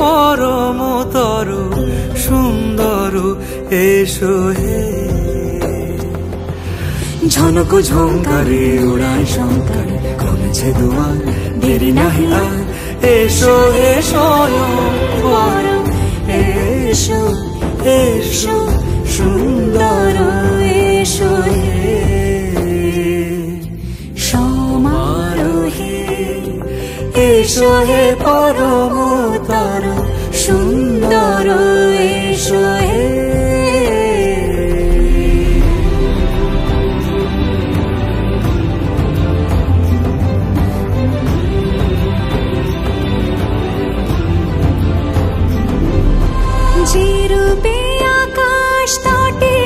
পরমতর সুন্দর এসো হে। ঝনক ঝঙ্কারে উড়ায় শঙ্কারে কমেছে দুয়ার, দেরি নাহি আর এসো হে স্বয়ং পরম এসো এসো সুন্দর এসো হে। সমারোহে এসো হে পরমতর সুন্দর এসো হে। যে রূপে আকাশ তটে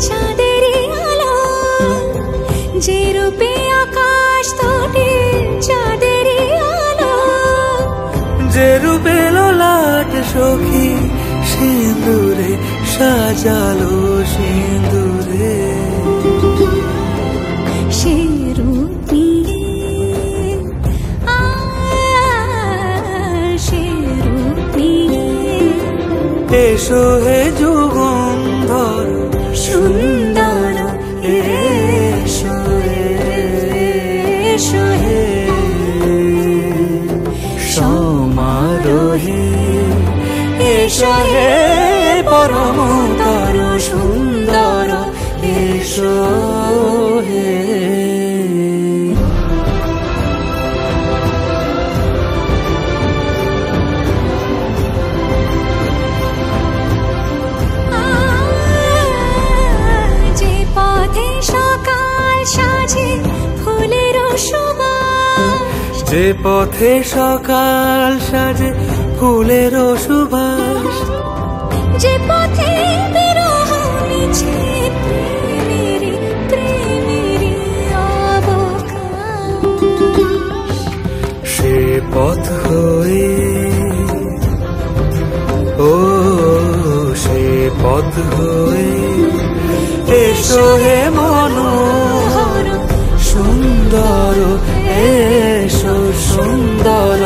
চাঁদেরই আলো, যে রূপে আকাশ তটে চাঁদেরই আলো, যে রূপে ললাট সখী সিঁদুরে সাজালো সিঁদুরে, সে রূপ নিয়ে সে রূপ নিয়ে এসো হে যুগন্ধর সুন্দর এসো এসো হে। সমারোহে এসো হে পরমতর সুন্দর এসো হে। যে পথে সকাল সাজে ফুলের সুবাস, যে পথে বিরহ মিছে প্রেমেরই প্রেমেরই অবকাশ, সে পথ হয়ে ও সে পথ হয়ে এসো হে মনোহর সুন্দর এসো সুন্দর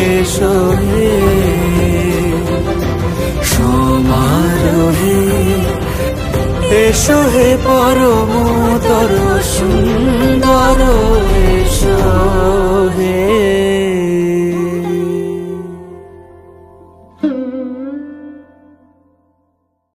এসো হে। সমারোহে এসো হে পরমতর সুন্দর এসো হে।